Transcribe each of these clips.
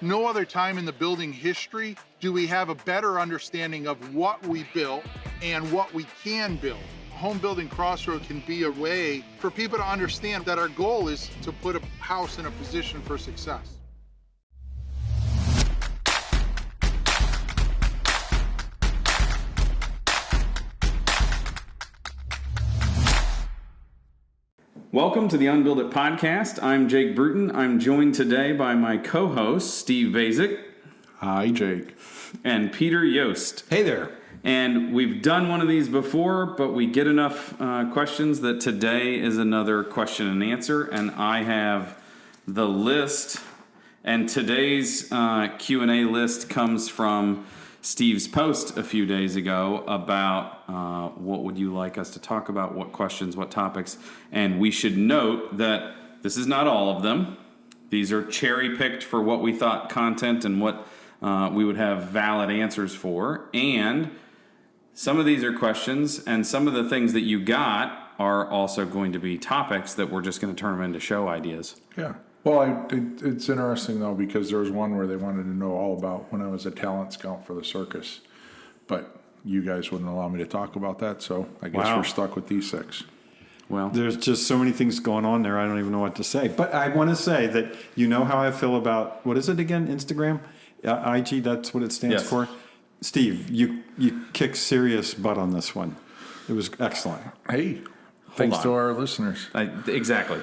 No other time in the building history do we have a better understanding of what we built and what we can build. Home Building Crossroad can be a way for people to understand that our goal is to put a house in a position for success. Welcome to the Unbuild It podcast. I'm Jake Bruton. I'm joined today by my co-host, Steve Basic. Hi, Jake. And Peter Yost. Hey there. And we've done one of these before, but we get enough questions that today is another question and answer. And I have the list. And today's Q&A list comes from Steve's post a few days ago about what would you like us to talk about, what questions, what topics. And we should note that this is not all of them. These are cherry-picked for what we thought content and what we would have valid answers for. And some of these are questions, and some of the things that you got are also going to be topics that we're just going to turn them into show ideas. Yeah. Well, it's interesting, though, because there was one where they wanted to know all about when I was a talent scout for the circus. But you guys wouldn't allow me to talk about that, so I guess we're stuck with these 6. Well, there's just so many things going on there, I don't even know what to say. But I want to say that you know how I feel about, what is it again, Instagram? IG, that's what it stands for? Steve, you kicked serious butt on this one. It was excellent. Hey, thanks to our listeners. Exactly.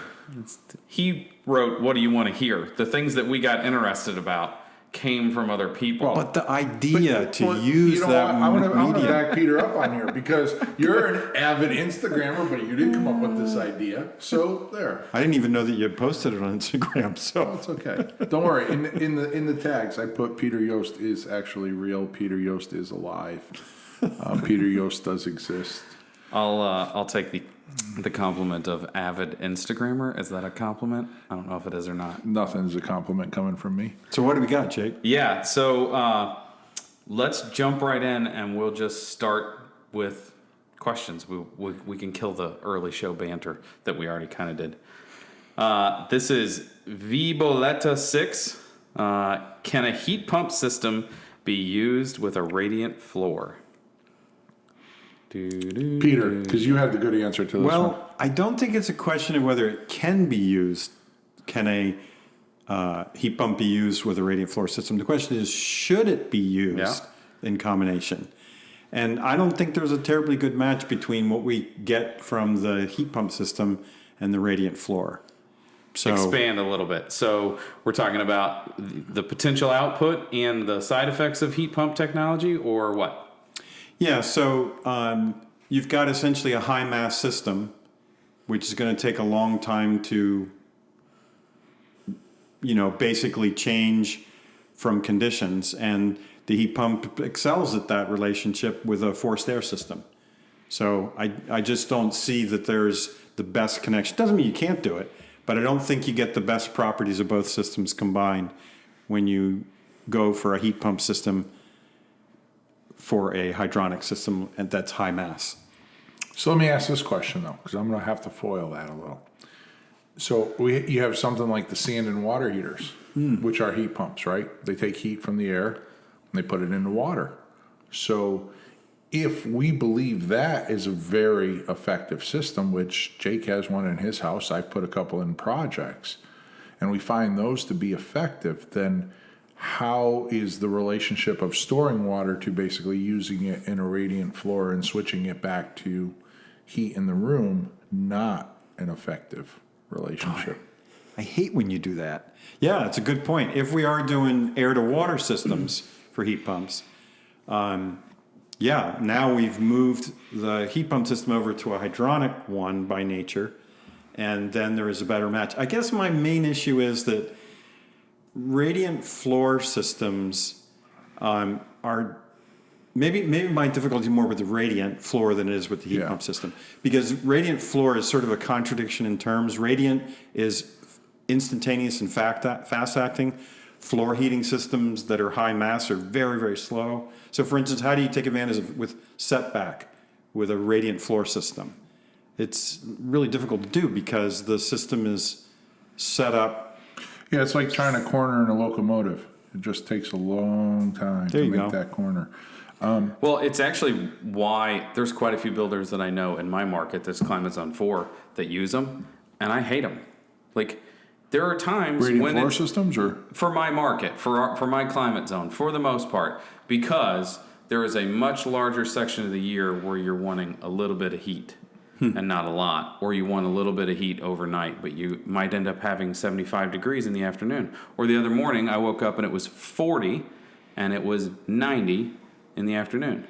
He wrote, what do you want to hear? The things that we got interested about came from other people. But the idea use that I want to back Peter up on here because you're an avid Instagrammer, but you didn't come up with this idea. So there. I didn't even know that you had posted it on Instagram. So it's okay. Don't worry. In the tags, I put Peter Yost is actually real. Peter Yost is alive. Peter Yost does exist. I'll take the compliment of avid Instagrammer. Is that a compliment? I don't know if it is or not. Nothing's a compliment coming from me. So what do we got, Jake? Yeah, so let's jump right in, and we'll just start with questions. We can kill the early show banter that we already kind of did. This is Viboletta6. Can a heat pump system be used with a radiant floor? Peter, because you had the good answer to this one. Well, I don't think it's a question of whether it can be used. Can a heat pump be used with a radiant floor system? The question is, should it be used in combination? And I don't think there's a terribly good match between what we get from the heat pump system and the radiant floor. So expand a little bit. So we're talking about the potential output and the side effects of heat pump technology, or what? Yeah, so you've got essentially a high mass system, which is going to take a long time to, basically change from conditions. And the heat pump excels at that relationship with a forced air system. So I just don't see that there's the best connection. Doesn't mean you can't do it, but I don't think you get the best properties of both systems combined when you go for a heat pump system for a hydronic system and that's high mass. So let me ask this question, though, because I'm going to have to foil that a little. So you have something like the sand and water heaters, which are heat pumps, right? They take heat from the air and they put it into water. So if we believe that is a very effective system, which Jake has one in his house, I've put a couple in projects, and we find those to be effective, then how is the relationship of storing water to basically using it in a radiant floor and switching it back to heat in the room not an effective relationship? I hate when you do that. Yeah, it's a good point. If we are doing air-to-water systems for heat pumps, now we've moved the heat pump system over to a hydronic one by nature, and then there is a better match. I guess my main issue is that radiant floor systems are maybe my difficulty more with the radiant floor than it is with the heat pump system, because radiant floor is sort of a contradiction in terms. Radiant is instantaneous and fast acting. Floor heating systems that are high mass are very, very slow. So, for instance, how do you take advantage with setback with a radiant floor system? It's really difficult to do because the system is set up. Yeah, it's like trying to corner in a locomotive. It just takes a long time There to you make go. that corner. Well, it's actually why there's quite a few builders that I know in my market, this Climate Zone 4, that use them, and I hate them. Like, there are times Radiant when floor systems, or for my market, for my climate zone, for the most part, because there is a much larger section of the year where you're wanting a little bit of heat and not a lot, or you want a little bit of heat overnight, but you might end up having 75 degrees in the afternoon. Or the other morning, I woke up and it was 40 and it was 90 in the afternoon.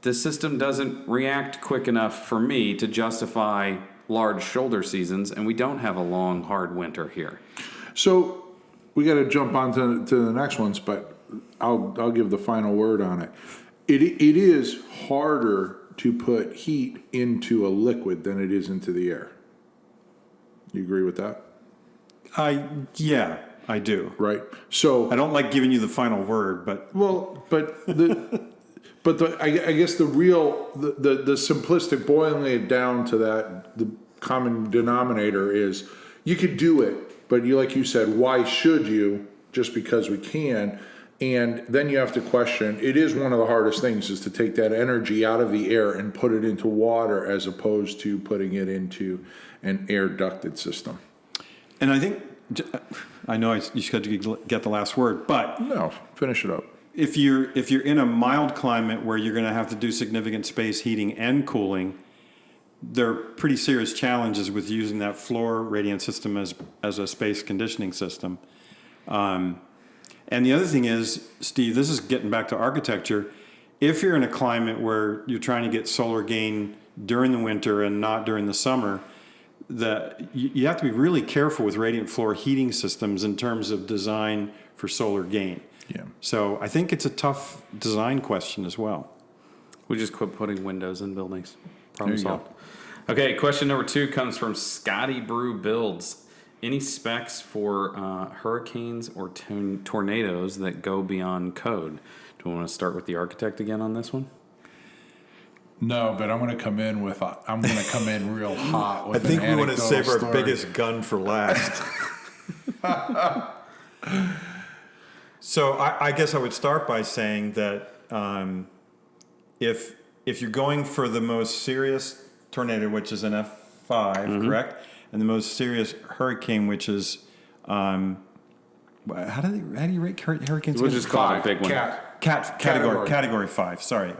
The system doesn't react quick enough for me to justify large shoulder seasons, and we don't have a long, hard winter here. so we got to jump on to the next ones, but I'll give the final word on it. It is harder to put heat into a liquid than it is into the air. You agree with that? Yeah, I do. Right. So I don't like giving you the final word, but well, but I guess the real the simplistic boiling it down to that, the common denominator is you could do it, but like you said, why should you? Just because we can. And then you have to question, it is one of the hardest things is to take that energy out of the air and put it into water as opposed to putting it into an air ducted system. and I think I know you should get the last word, but No, finish it up. if you're in a mild climate where you're going to have to do significant space heating and cooling, there are pretty serious challenges with using that floor radiant system as a space conditioning system. And the other thing is, Steve, this is getting back to architecture. If you're in a climate where you're trying to get solar gain during the winter and not during the summer, you have to be really careful with radiant floor heating systems in terms of design for solar gain. Yeah. So I think it's a tough design question as well. We just quit putting windows in buildings. There you Problem solved. Okay, question number 2 comes from Scotty Brew Builds. Any specs for hurricanes or tornadoes that go beyond code? Do we want to start with the architect again on this one? No, but I'm going to come in real hot with I think an we want to anecdotal save our story. biggest gun for last. So I guess I would start by saying that if you're going for the most serious tornado, which is an F5, correct, and the most serious hurricane, which is how do you rate hurricanes? We'll just call it a big one. Category 5. Sorry.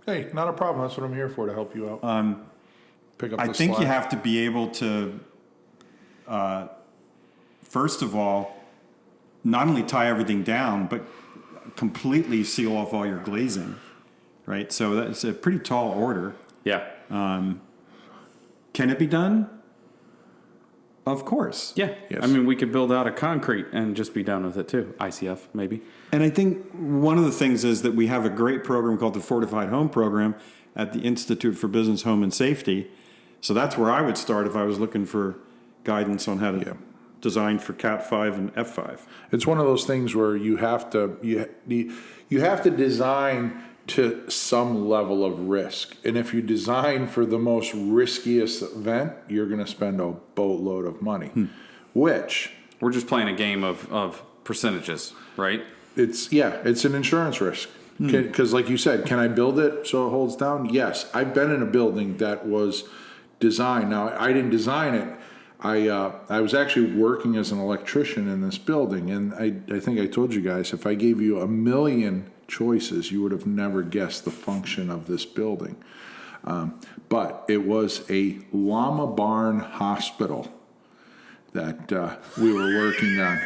Hey, not a problem. That's what I'm here for, to help you out. Pick up the I think you slack. have to be able to, first of all, not only tie everything down, but completely seal off all your glazing, right? So that's a pretty tall order. Yeah. Can it be done? Of course. Yeah. Yes. I mean, we could build out a concrete and just be done with it too. ICF, maybe. And I think one of the things is that we have a great program called the Fortified Home Program at the Institute for Business, Home, and Safety. So that's where I would start if I was looking for guidance on how to design for Cat 5 and F5. It's one of those things where you have to design to some level of risk. And if you design for the most riskiest event, you're going to spend a boatload of money, which We're just playing a game of percentages, right? it's an insurance risk. Because like you said, can I build it so it holds down? Yes. I've been in a building that was designed. Now, I didn't design it. I was actually working as an electrician in this building, and I think I told you guys, if I gave you 1 million choices, you would have never guessed the function of this building. But it was a llama barn hospital that we were working on.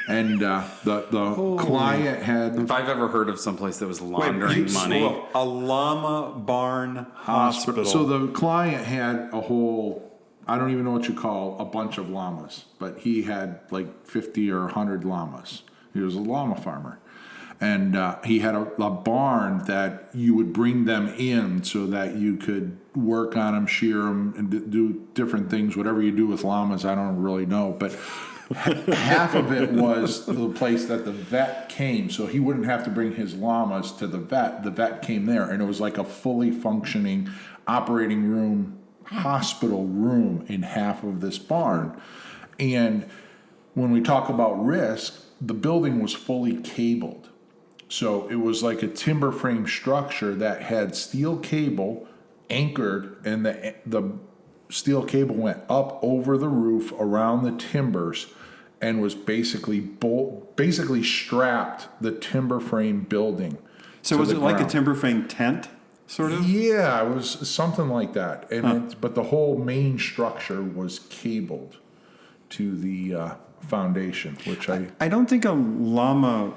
And the client had... If I've ever heard of someplace that was laundering money. Well, a llama barn hospital. So the client had a whole... I don't even know what you call a bunch of llamas, but he had like 50 or 100 llamas. He was a llama farmer. And he had a barn that you would bring them in so that you could work on them, shear them, and do different things. Whatever you do with llamas, I don't really know. But half of it was the place that the vet came. So he wouldn't have to bring his llamas to the vet. The vet came there, and it was like a fully functioning operating room, hospital room in half of this barn. And when we talk about risk, the building was fully cabled. So it was like a timber frame structure that had steel cable anchored, and the steel cable went up over the roof around the timbers and was basically strapped the timber frame building. So was it like a timber frame tent, sort of? Yeah, it was something like that. And but the whole main structure was cabled to the foundation, which I don't think a llama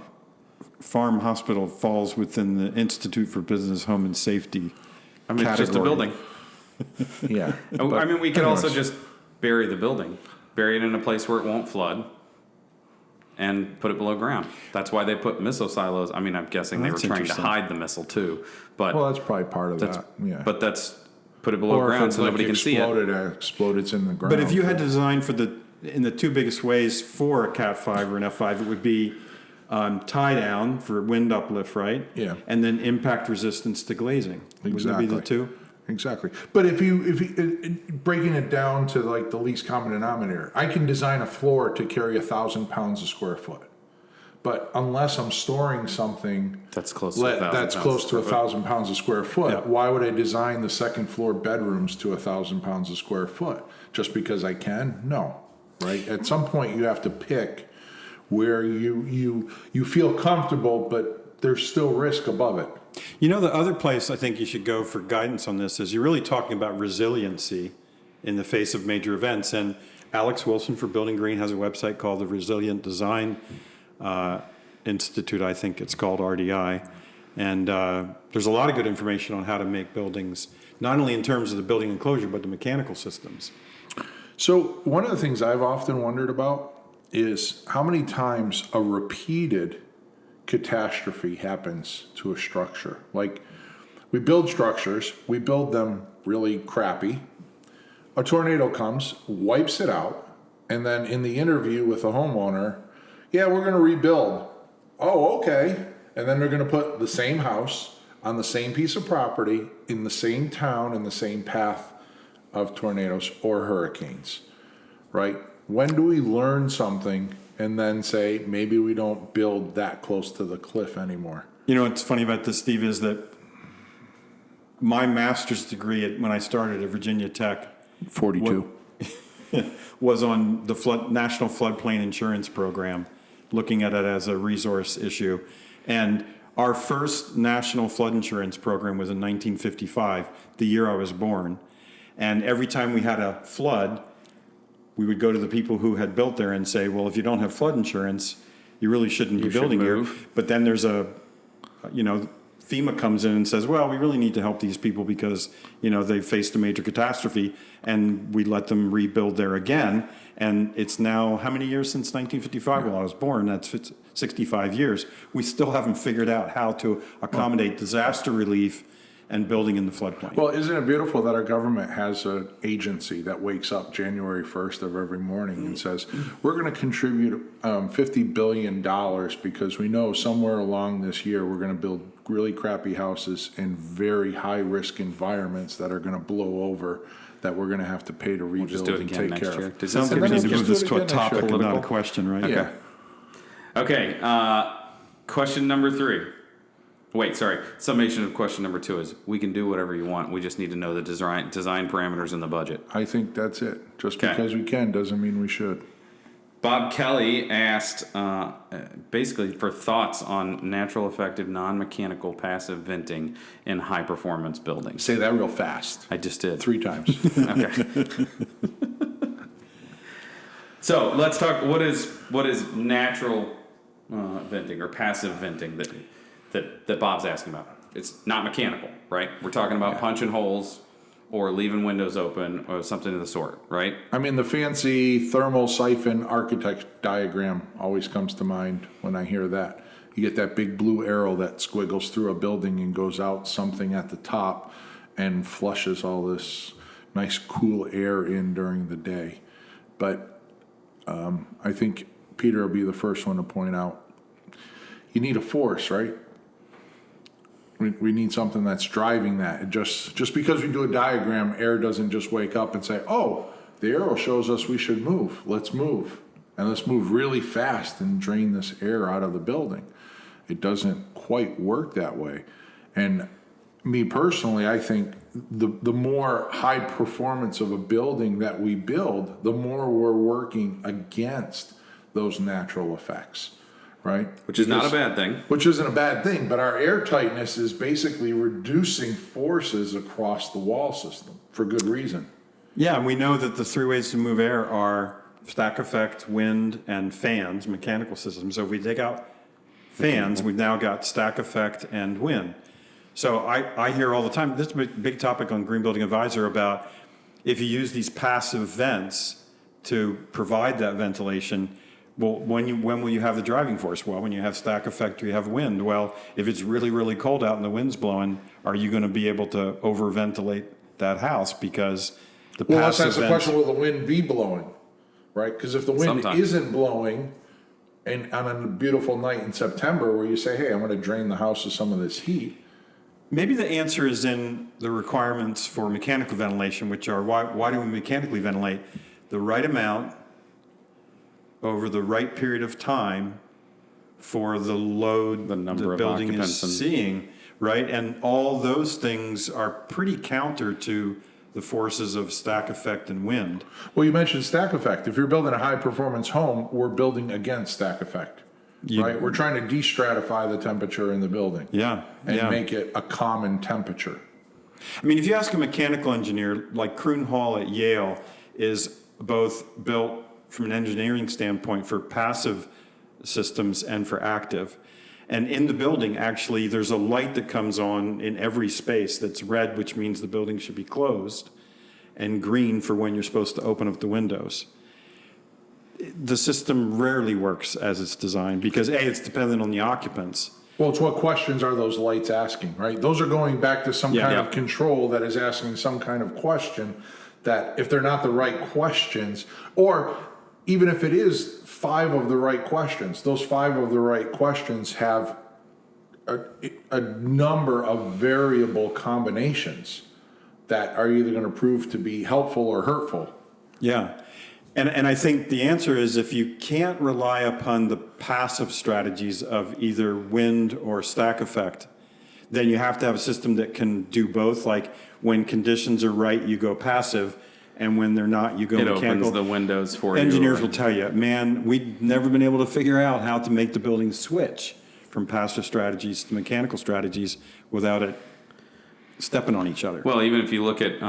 farm hospital falls within the Institute for Business, Home and Safety. I mean, it's just a building. Yeah. I mean, we could also just bury the building, bury it in a place where it won't flood, and put it below ground. That's why they put missile silos. I mean, I'm guessing they were trying to hide the missile too. But Well, that's probably part of that. Yeah. But that's put it below ground so nobody can see it. Exploded in the ground. But if you had to design in the two biggest ways for a Cat 5 or an F5, it would be tie down for wind uplift, right? Yeah. And then impact resistance to glazing. Exactly. Would that be the two? Exactly. But if you breaking it down to like the least common denominator, I can design a floor to carry 1,000 pounds a square foot. But unless I'm storing something that's close to 1,000 pounds a square foot, Yeah. why would I design the second floor bedrooms to 1,000 pounds a square foot? Just because I can? No. Right? At some point you have to pick where you feel comfortable, but there's still risk above it. You know, the other place I think you should go for guidance on this is you're really talking about resiliency in the face of major events. And Alex Wilson for Building Green has a website called the Resilient Design Institute, I think it's called RDI. And there's a lot of good information on how to make buildings, not only in terms of the building enclosure, but the mechanical systems. So one of the things I've often wondered about is how many times a repeated catastrophe happens to a structure. Like, we build structures, we build them really crappy. A tornado comes, wipes it out, and then in the interview with the homeowner, yeah, we're going to rebuild. Oh, okay. And then they're going to put the same house on the same piece of property in the same town in the same path of tornadoes or hurricanes, right? When do we learn something and then say, maybe we don't build that close to the cliff anymore? You know, what's funny about this, Steve, is that my master's degree when I started at Virginia Tech 42. was on the National Floodplain Insurance Program, looking at it as a resource issue. And our first national flood insurance program was in 1955, the year I was born. And every time we had a flood, we would go to the people who had built there and say, well, if you don't have flood insurance, you really shouldn't be building here. But then there's FEMA comes in and says, well, we really need to help these people because, they've faced a major catastrophe, and we let them rebuild there again. And it's now, how many years since 1955? Well, I was born, that's 65 years. We still haven't figured out how to accommodate disaster relief and building in the floodplain. Well, isn't it beautiful that our government has an agency that wakes up January 1st of every morning and says, we're going to contribute $50 billion because we know somewhere along this year we're going to build really crappy houses in very high-risk environments that are going to blow over, that we're going to have to pay to rebuild and take care of. It sounds like we need to move this to a topic and not a question, right? Okay. Yeah. Okay. Question number 3. Wait, sorry. Summation of question number 2 is we can do whatever you want. We just need to know the design parameters in the budget. I think that's it. Just because we can doesn't mean we should. Bob Kelly asked basically for thoughts on natural effective non-mechanical passive venting in high performance buildings. Say that real fast. I just did. 3 times. Okay. So let's talk. What is natural venting or passive venting that Bob's asking about? It's not mechanical, right? We're talking about punching holes or leaving windows open or something of the sort, right? I mean, the fancy thermal siphon architect diagram always comes to mind when I hear that. You get that big blue arrow that squiggles through a building and goes out something at the top and flushes all this nice cool air in during the day. But I think Peter will be the first one to point out, you need a force, right? We need something that's driving that. It just because we do a diagram, air doesn't just wake up and say, oh, the arrow shows us we should move. Let's move. and let's move really fast and drain this air out of the building. It doesn't quite work that way. And me personally, I think the more high performance of a building that we build, the more we're working against those natural effects, right? Which is not a bad thing. Which isn't a bad thing, but our air tightness is basically reducing forces across the wall system for good reason. Yeah, and we know that the three ways to move air are stack effect, wind, and fans, mechanical systems. So if we take out fans, we've now got stack effect and wind. So I hear all the time, this is a big topic on Green Building Advisor about if you use these passive vents to provide that ventilation, well, when will you have the driving force? Well, when you have stack effect or you have wind. Well, if it's really, really cold out and the wind's blowing, are you going to be able to over-ventilate that house? Because the Well, let's passive ask the vents... question, will the wind be blowing, right? Because if the wind Sometimes. isn't blowing, and on a beautiful night in September where you say, hey, I'm going to drain the house of some of this heat, Maybe the answer is in the requirements for mechanical ventilation, which are why do we mechanically ventilate? The right amount over the right period of time for the load The number the of building occupants and- is seeing, right? And all those things are pretty counter to the forces of stack effect and wind. well, you mentioned stack effect. If you're building a high performance home, we're building against stack effect, right? We're trying to de-stratify the temperature in the building. Yeah, And yeah. make it a common temperature. I mean, if you ask a mechanical engineer, like Kroon Hall at Yale is both built from an engineering standpoint for passive systems and for active. And in the building, actually, there's a light that comes on in every space that's red, which means the building should be closed, and green for when you're supposed to open up the windows. The system rarely works as it's designed because, A, it's dependent on the occupants. Well, it's what questions are those lights asking, right? Those are going back to some kind of control that is asking some kind of question that if they're not the right questions, or even if it is 5 of the right questions, those 5 of the right questions have a number of variable combinations that are either going to prove to be helpful or hurtful. Yeah. And I think the answer is if you can't rely upon the passive strategies of either wind or stack effect, then you have to have a system that can do both. Like when conditions are right, you go passive, and when they're not, you go It mechanical. opens the windows for you. Engineers will tell you, man, we've never been able to figure out how to make the building switch from passive strategies to mechanical strategies without it stepping on each other. Well, even if you look at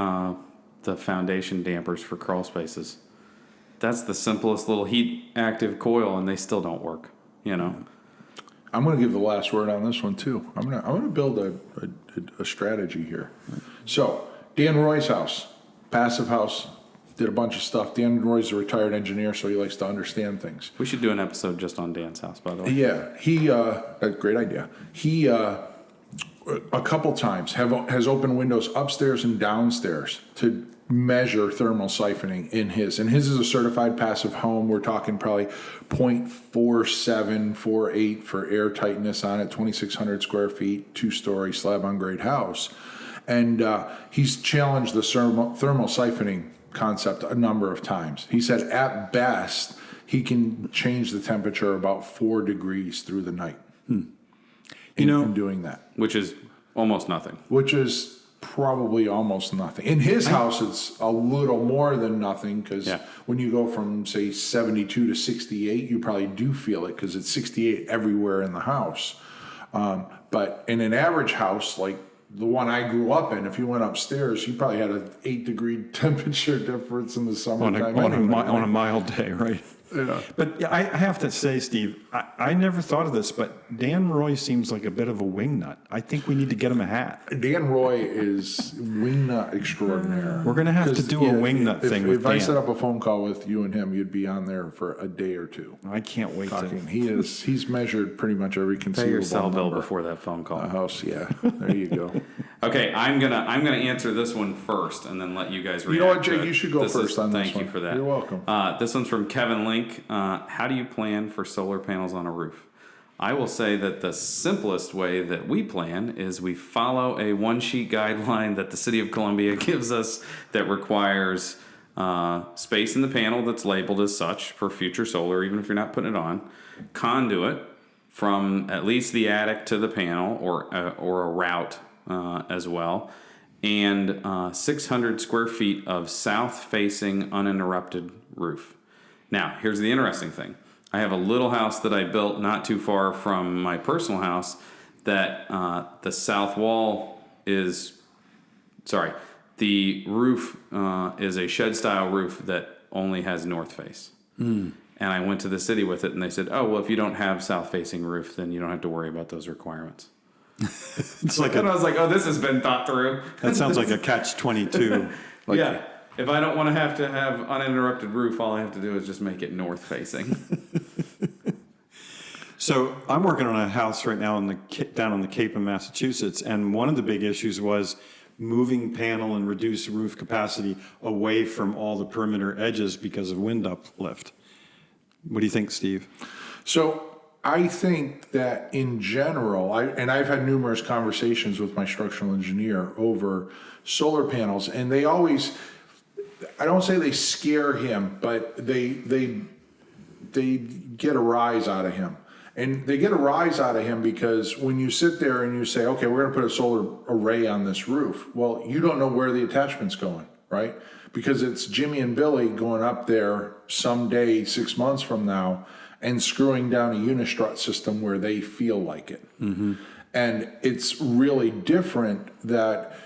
the foundation dampers for crawl spaces, that's the simplest little heat active coil, and they still don't work. You know. I'm going to give the last word on this one too. I'm going to build a strategy here. So Dan Roy's house, passive house, did a bunch of stuff. Dan Roy's a retired engineer, so he likes to understand things. We should do an episode just on Dan's house, by the way. Yeah, he a great idea. He a couple times has opened windows upstairs and downstairs to measure thermal siphoning in his. And his is a certified passive home. We're talking probably 0.4748 for air tightness on it, 2,600 square feet, 2-story slab on grade house. And he's challenged the thermal siphoning concept a number of times. He said at best, he can change the temperature about 4 degrees through the night in doing that. Which is almost nothing. Which is probably almost nothing. In his house, it's a little more than nothing because when you go from, say, 72 to 68, you probably do feel it because it's 68 everywhere in the house. But in an average house, like the one I grew up in, if you went upstairs, you probably had an 8-degree temperature difference in the summertime. on a mild day, right? Yeah. But I have to say, Steve, I never thought of this, but Dan Roy seems like a bit of a wingnut. I think we need to get him a hat. Dan Roy is wingnut extraordinaire. We're going to have to do a wingnut thing with If Dan. I set up a phone call with you and him, you'd be on there for a day or two. I can't wait Talking. to. He's measured pretty much every Pay conceivable your cell bill number. before that phone call. House, yeah. There you go. Okay, I'm gonna answer this one first, and then let you guys react. You know what, to Jake? it. You should go first on this Thank you one. for that. You're welcome. This one's from Kevin Link. How do you plan for solar panels on a roof? I will say that the simplest way that we plan is we follow a one-sheet guideline that the City of Columbia gives us that requires space in the panel that's labeled as such for future solar, even if you're not putting it on, conduit from at least the attic to the panel, or a route as well, and 600 square feet of south-facing uninterrupted roof. Now, here's the interesting thing. I have a little house that I built not too far from my personal house that the south wall is, the roof is a shed-style roof that only has north face. And I went to the city with it, and they said, oh, well, if you don't have south-facing roof, then you don't have to worry about those requirements. It's like And I was like, oh, this has been thought through. that sounds like a catch-22. Yeah. If I don't want to have uninterrupted roof, all I have to do is just make it north-facing. So I'm working on a house right now down on the Cape of Massachusetts, and one of the big issues was moving panel and reduce roof capacity away from all the perimeter edges because of wind uplift. What do you think, Steve? So I think that in general, I've had numerous conversations with my structural engineer over solar panels, and they always, I don't say they scare him, but they get a rise out of him. And they get a rise out of him because when you sit there and you say, okay, we're going to put a solar array on this roof, well, you don't know where the attachment's going, right? Because it's Jimmy and Billy going up there someday 6 months from now and screwing down a unistrut system where they feel like it. Mm-hmm. And it's really different that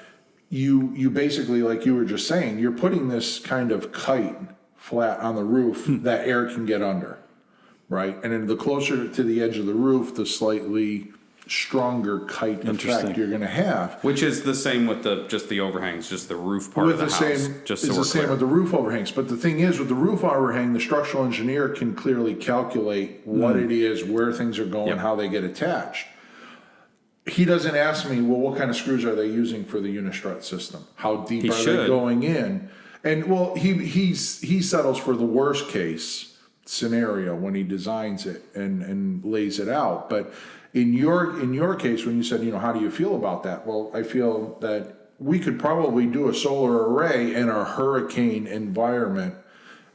you basically, like you were just saying, you're putting this kind of kite flat on the roof that air can get under. Right, and then the closer to the edge of the roof, the slightly stronger kite effect you're going to have. Which is the same with just the overhangs, just the roof part of the house. It's the same with the roof overhangs. But the thing is, with the roof overhang, the structural engineer can clearly calculate what it is, where things are going, how they get attached. He doesn't ask me, well, what kind of screws are they using for the unistrut system? How deep are they going in? And well, he settles for the worst case scenario when he designs it and lays it out. But in your case, when you said, how do you feel about that? Well, I feel that we could probably do a solar array in a hurricane environment.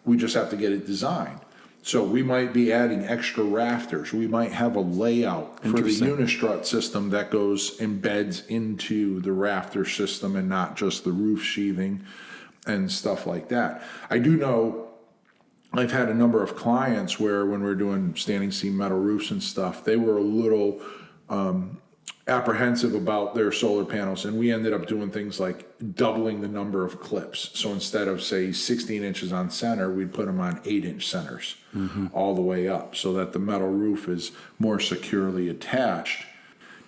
We just have to get it designed. So we might be adding extra rafters. We might have a layout for the unistrut system that embeds into the rafter system and not just the roof sheathing and stuff like that. I do know I've had a number of clients where when we're doing standing seam metal roofs and stuff, they were a little apprehensive about their solar panels, and we ended up doing things like doubling the number of clips. So instead of, say, 16 inches on center, we'd put them on 8-inch centers all the way up so that the metal roof is more securely attached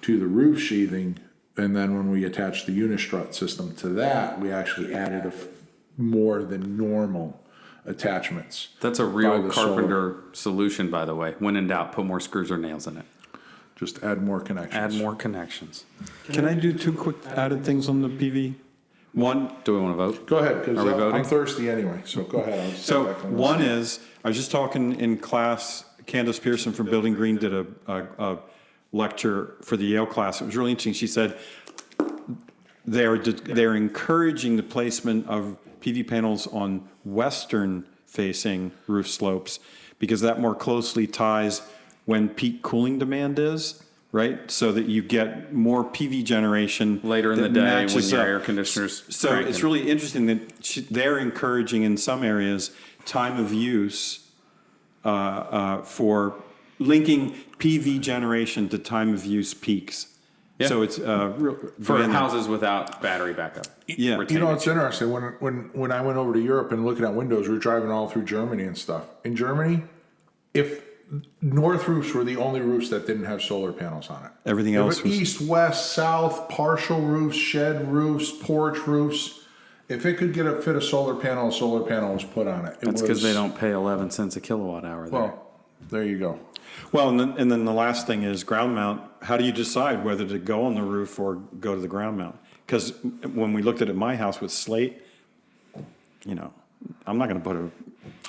to the roof sheathing. And then when we attached the unistrut system to that, we actually added more than normal attachments. That's a real carpenter solution, by the way. When in doubt, put more screws or nails in it. Just add more connections. Add more connections. Can I do two quick added things on the PV? One, do we want to vote? Go ahead, because we voting? I'm thirsty anyway. So go ahead. So one is, I was just talking in class, Candace Pearson from Building Green did a lecture for the Yale class. It was really interesting. She said they're encouraging the placement of PV panels on western-facing roof slopes because that more closely ties when peak cooling demand is, right? So that you get more PV generation later in the day when your air conditioners. So it's really interesting that they're encouraging in some areas time of use for linking PV generation to time of use peaks. Yeah. So it's for houses without battery backup. Yeah, it's interesting. When I went over to Europe and looking at windows, we were driving all through Germany and stuff. In Germany, if north roofs were the only roofs that didn't have solar panels on it. Everything else was east, west, south, partial roofs, shed roofs, porch roofs. If it could fit a solar panel was put on it. That's because they don't pay 11 cents a kilowatt hour there. Well, there you go. Well, and then the last thing is ground mount. How do you decide whether to go on the roof or go to the ground mount? Because when we looked at my house with slate, I'm not going to put a.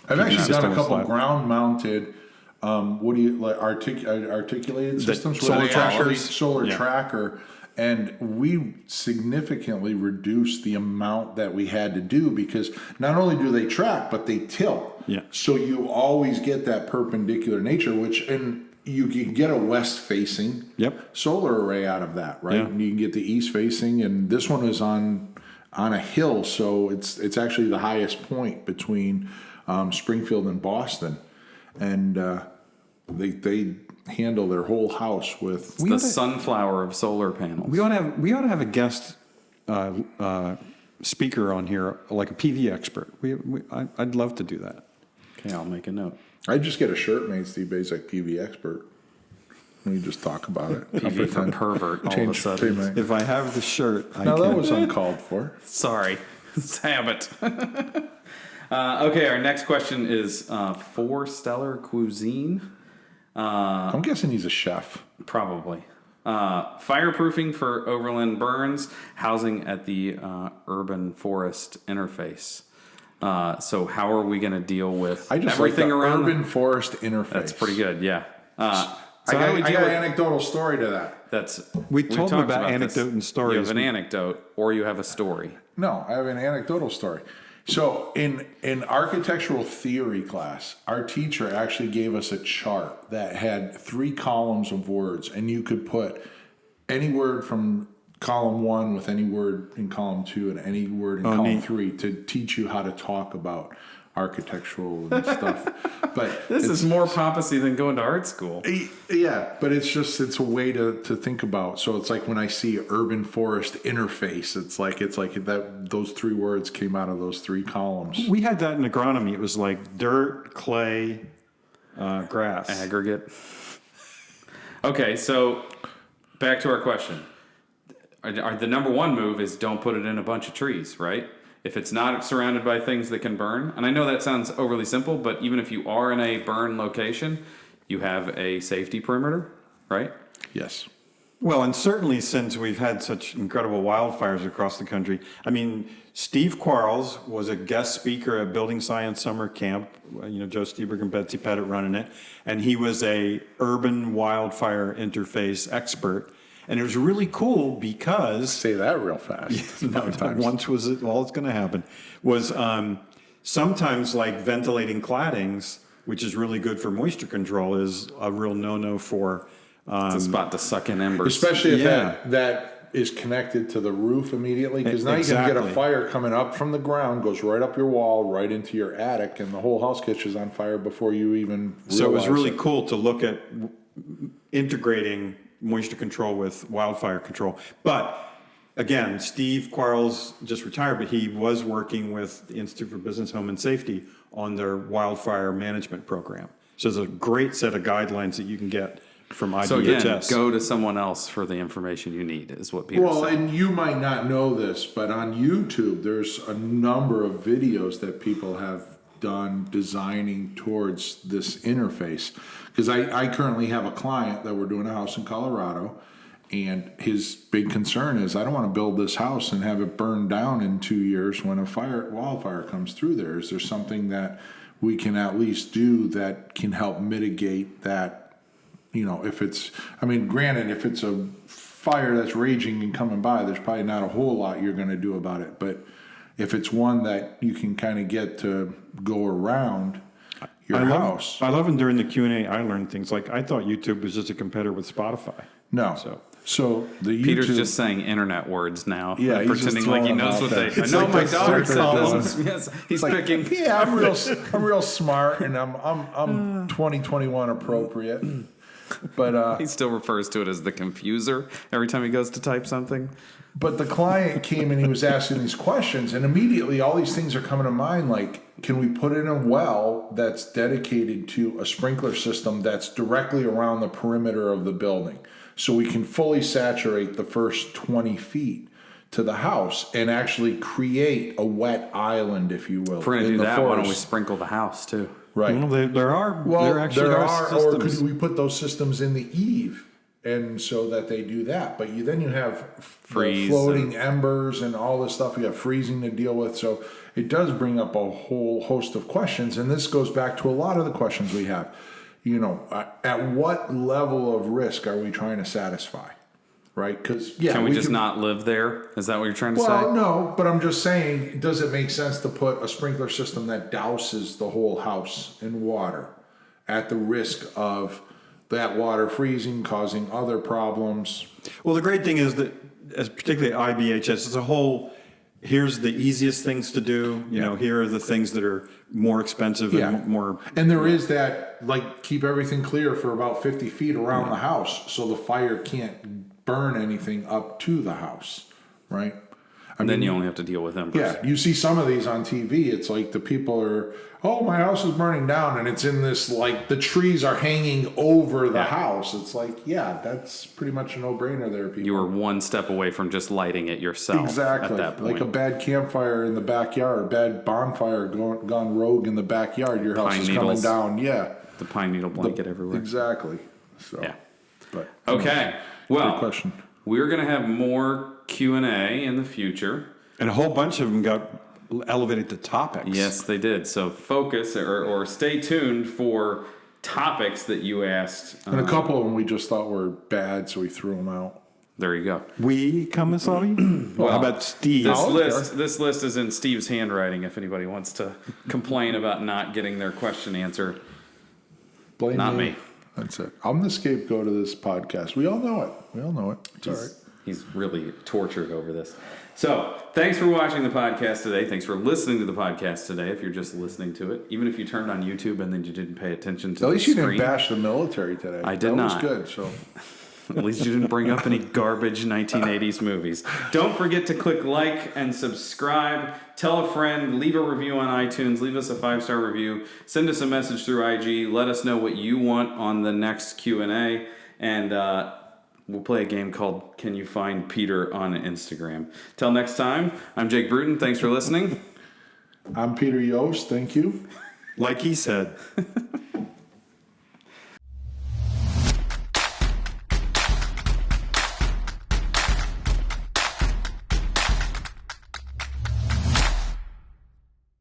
I've actually done a couple ground mounted. What do you like? Articulated systems, solar trackers, solar tracker, And we significantly reduced the amount that we had to do because not only do they track, but they tilt. Yeah. So you always get that perpendicular nature, and you can get a west facing solar array out of that, right? Yeah. And you can get the east facing, and this one is on a hill, so it's actually the highest point between Springfield and Boston, and they handle their whole house with The sunflower of solar panels. We ought to have a guest speaker on here, like a PV expert. I'd love to do that. Okay, I'll make a note. I just get a shirt made Steve Bazek PV expert. We just talk about it. PV for pervert all of a sudden. If I have the shirt, I Now can. that was uncalled for. Sorry. It's habit. Okay, our next question is for Stellar Cuisine. I'm guessing he's a chef. Probably. Fireproofing for overland burns, housing at the urban forest interface. So how are we going to deal with I just everything like the around urban forest interface. That's pretty good, yeah. So I how do we got deal an with anecdotal story to that. We we've told talked them about this. anecdote and stories. You have an anecdote or you have a story. No, I have an anecdotal story. So in architectural theory class, our teacher actually gave us a chart that had 3 columns of words, and you could put any word from column 1 with any word in column 2 and any word in column 3 to teach you how to talk about architectural and stuff. But This is more pompousy than going to art school. yeah, but it's a way to think about. So it's like when I see urban forest interface, it's like that those 3 words came out of those 3 columns. We had that in agronomy. It was like dirt, clay, grass. Aggregate. Okay, so back to our question. The number 1 move is don't put it in a bunch of trees, right? If it's not surrounded by things that can burn, and I know that sounds overly simple, but even if you are in a burn location, you have a safety perimeter, right? Yes. Well, and certainly since we've had such incredible wildfires across the country. I mean, Steve Quarles was a guest speaker at Building Science Summer Camp. Joe Stieberg and Betsy Pettit running it. And he was a urban wildfire interface expert. And it was really cool because... Say that real fast. Once was it, all that's going to happen, was sometimes like ventilating claddings, which is really good for moisture control, is a real no-no for... It's a spot to suck in embers. Especially if that is connected to the roof immediately, because now you can get a fire coming up from the ground, goes right up your wall, right into your attic, and the whole house catches on fire before you even realize So it was really cool to look at integrating moisture control with wildfire control. But again, Steve Quarles just retired, but he was working with the Institute for Business, Home and Safety on their wildfire management program. So there's a great set of guidelines that you can get from IDHS. So again, go to someone else for the information you need, is what Peter said. And you might not know this, but on YouTube, there's a number of videos that people have done designing towards this interface. Because I currently have a client that we're doing a house in Colorado, and his big concern is, I don't want to build this house and have it burned down in 2 years when a wildfire comes through there. Is there something that we can at least do that can help mitigate that? If it's, granted, if it's a fire that's raging and coming by, there's probably not a whole lot you're going to do about it. But if it's one that you can kind of get to go around your house. I love, and during the Q&A, I learned things like, I thought YouTube was just a competitor with Spotify. No. So the YouTube, Peter's just saying internet words now. Yeah, he's pretending just like he throwing knows them what out they. there. I know It's my like the daughter search calls engine. them. Yes, he's picking. Yeah, I'm real smart, and I'm 2021 appropriate. But He still refers to it as the confuser every time he goes to type something. But the client came and he was asking these questions, and immediately all these things are coming to mind, like, can we put in a well that's dedicated to a sprinkler system that's directly around the perimeter of the building, so we can fully saturate the first 20 feet to the house and actually create a wet island, if you will. If we're going to in do the that, why don't we forest. sprinkle the house too? Right. Well, there are Or systems. could we put those systems in the eave, and so that they do that? But then you have Freeze floating embers and all this stuff. You have freezing to deal with. So it does bring up a whole host of questions, and this goes back to a lot of the questions we have. At what level of risk are we trying to satisfy? right? Because yeah, Can we just not live there? Is that what you're trying to Well, say? no, but I'm just saying, does it make sense to put a sprinkler system that douses the whole house in water at the risk of that water freezing, causing other problems? Well, the great thing is that, as particularly IBHS, it's a whole. Here's the easiest things to do. You know, here are the things that are more expensive and more. And there is that, like, keep everything clear for about 50 feet around the house so the fire can't burn anything up to the house, right? And then you only have to deal with embers. Yeah, you see some of these on TV. It's like the people are, oh, my house is burning down, and it's in this, like, the trees are hanging over the house. It's like, yeah, that's pretty much a no-brainer there, people. You were one step away from just lighting it yourself. Exactly. At that point. Like a bad campfire in the backyard, bad bonfire gone rogue in the backyard. Your house Pine is needles. coming down. Yeah. The pine needle blanket everywhere. Exactly. So. Yeah. But Okay. Good Well, question. we're going to have more Q&A in the future. And a whole bunch of them got elevated to topics. Yes, they did. So focus or stay tuned for topics that you asked. And a couple of them we just thought were bad, so we threw them out. There you go. We, Kamasari? Well, how about Steve? This list is in Steve's handwriting. If anybody wants to complain about not getting their question answered, Blame not me. That's it. I'm the scapegoat of this podcast. We all know it. It's all right. He's really tortured over this. So, thanks for watching the podcast today. Thanks for listening to the podcast today. If you're just listening to it, even if you turned on YouTube and then you didn't pay attention to At the least you screen, didn't bash the military today. I did not. That was good. So at least you didn't bring up any garbage 1980s movies. Don't forget to click like and subscribe. Tell a friend. Leave a review on iTunes. Leave us a 5-star review. Send us a message through IG. Let us know what you want on the next Q&A. And we'll play a game called Can You Find Peter on Instagram. Till next time, I'm Jake Bruton. Thanks for listening. I'm Peter Yost. Thank you. Like he said.